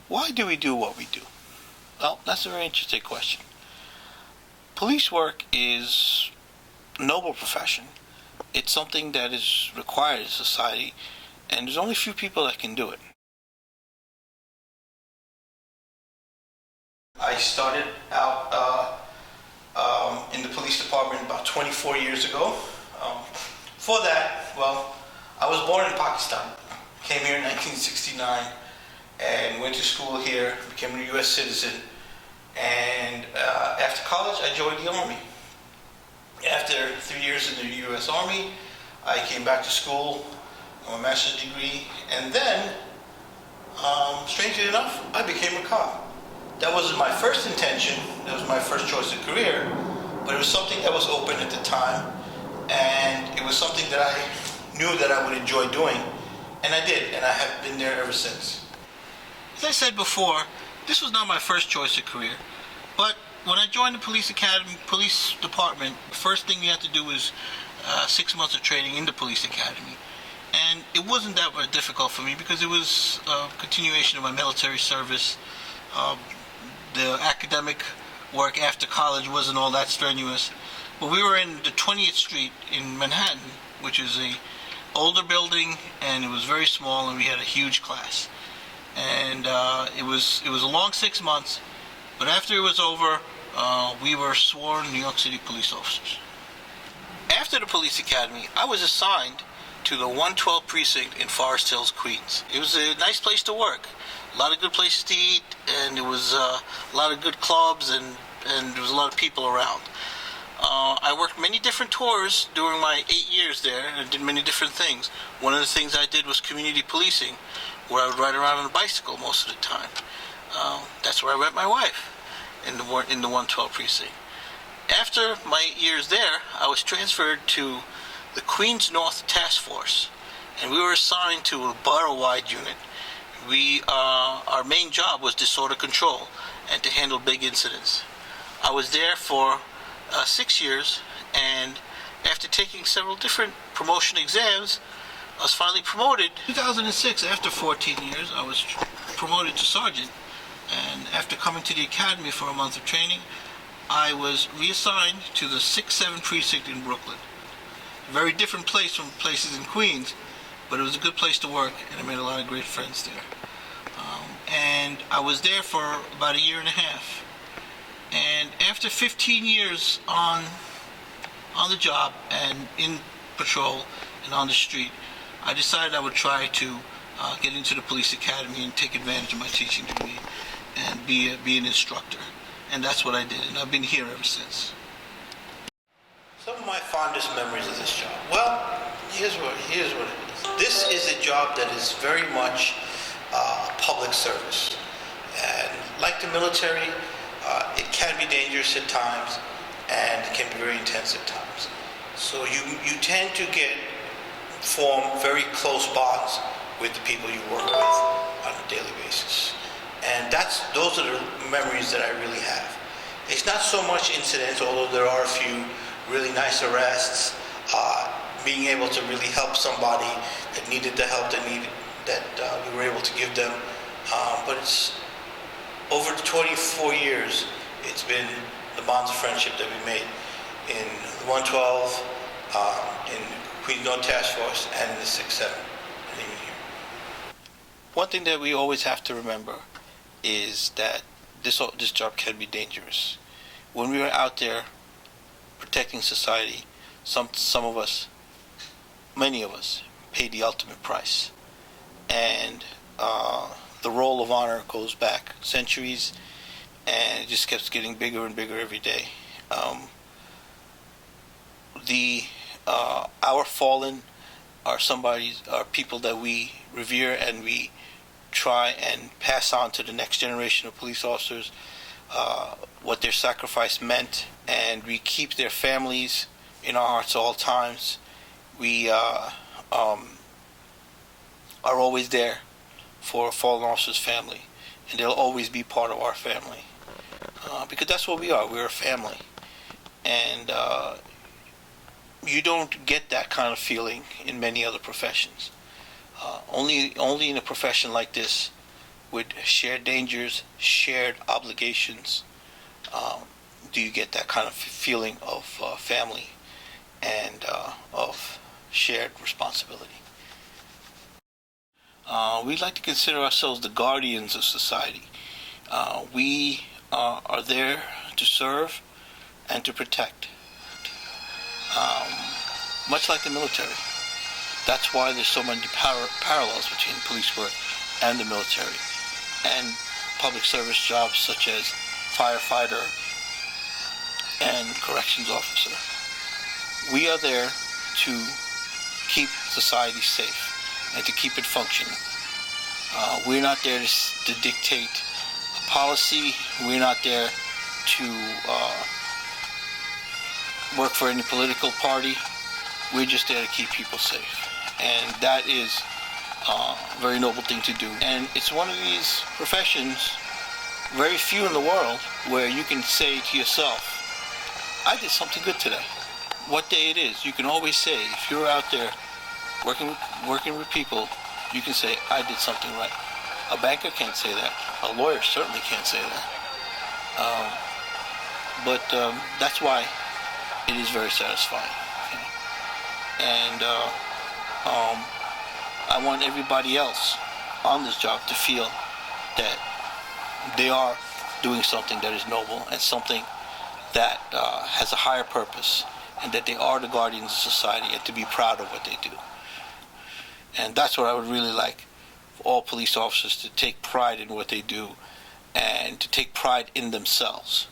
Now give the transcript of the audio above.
Why do we do what we do? Well, that's a very interesting question. Police work is a noble profession. It's something that is required in society, and there's only a few people that can do it. I started out in the police department about 24 years ago. Before that, well, I was born in Pakistan. Came here in 1969 and went to school here, became a U.S. citizen. And after college, I joined the Army. After 3 years in the U.S. Army, I came back to school, got my master's degree, and then, strangely enough, I became a cop. That wasn't my first intention, that was my first choice of career, but it was something that was open at the time, and it was something that I knew that I would enjoy doing, and I did, and I have been there ever since. As I said before, this was not my first choice of career, but when I joined the police department, the first thing you had to do was 6 months of training in the police academy. And it wasn't that much difficult for me because it was a continuation of my military service. The academic work after college wasn't all that strenuous. But we were in the 20th Street in Manhattan, which is a older building, and it was very small, and we had a huge class. And it was a long 6 months, but after it was over, we were sworn New York City police officers. After the police academy, I was assigned to the 112 precinct in Forest Hills, Queens. It was a nice place to work, a lot of good places to eat, and it was a lot of good clubs, and there was a lot of people around. I worked many different tours during my 8 years there, and I did many different things. One of the things I did was community policing, where I would ride around on a bicycle most of the time. That's where I met my wife, in the 112 precinct. After my 8 years there, I was transferred to the Queens North Task Force, and we were assigned to a borough-wide unit. Our main job was disorder control and to handle big incidents. I was there for 6 years, and after taking several different promotion exams, I was finally promoted. In 2006, after 14 years, I was promoted to sergeant, and after coming to the academy for a month of training, I was reassigned to the 6-7 precinct in Brooklyn. A very different place from places in Queens, but it was a good place to work, and I made a lot of great friends there. And I was there for about a year and a half. And after 15 years on the job and in patrol and on the street, I decided I would try to get into the police academy and take advantage of my teaching degree and be an instructor. And that's what I did, and I've been here ever since. Some of my fondest memories of this job. Well, here's what it is. This is a job that is very much public service. And like the military, it can be dangerous at times, and it can be very intense at times. So you tend to form very close bonds with the people you work with on a daily basis. And those are the memories that I really have. It's not so much incidents, although there are a few really nice arrests, being able to really help somebody that needed the help that we were able to give them. But it's over 24 years, it's been the bonds of friendship that we made in 112, in Queens North Task Force, and in the 6-7, and even here. One thing that we always have to remember is that this job can be dangerous. When we are out there protecting society, some of us, many of us, pay the ultimate price. And the roll of honor goes back centuries, and it just keeps getting bigger and bigger every day. Our fallen are people that we revere, and we try and pass on to the next generation of police officers what their sacrifice meant, and we keep their families in our hearts at all times. We are always there for a fallen officer's family, and they'll always be part of our family, because that's what we are. We're a family, and you don't get that kind of feeling in many other professions. Only in a profession like this with shared dangers, shared obligations, do you get that kind of feeling of family and of shared responsibility. We like to consider ourselves the guardians of society. We are there to serve and to protect, much like the military. That's why there's so many parallels between police work and the military, and public service jobs such as firefighter and corrections officer. We are there to keep society safe and to keep it functioning. We're not there to dictate a policy. We're not there to work for any political party. We're just there to keep people safe. And that is a very noble thing to do. And it's one of these professions, very few in the world, where you can say to yourself, I did something good today. What day it is, you can always say, if you're out there working with people, you can say, I did something right. A banker can't say that. A lawyer certainly can't say that. But that's why it is very satisfying. Okay? And I want everybody else on this job to feel that they are doing something that is noble and something that has a higher purpose, and that they are the guardians of society, and to be proud of what they do. And that's what I would really like for all police officers to take pride in what they do and to take pride in themselves.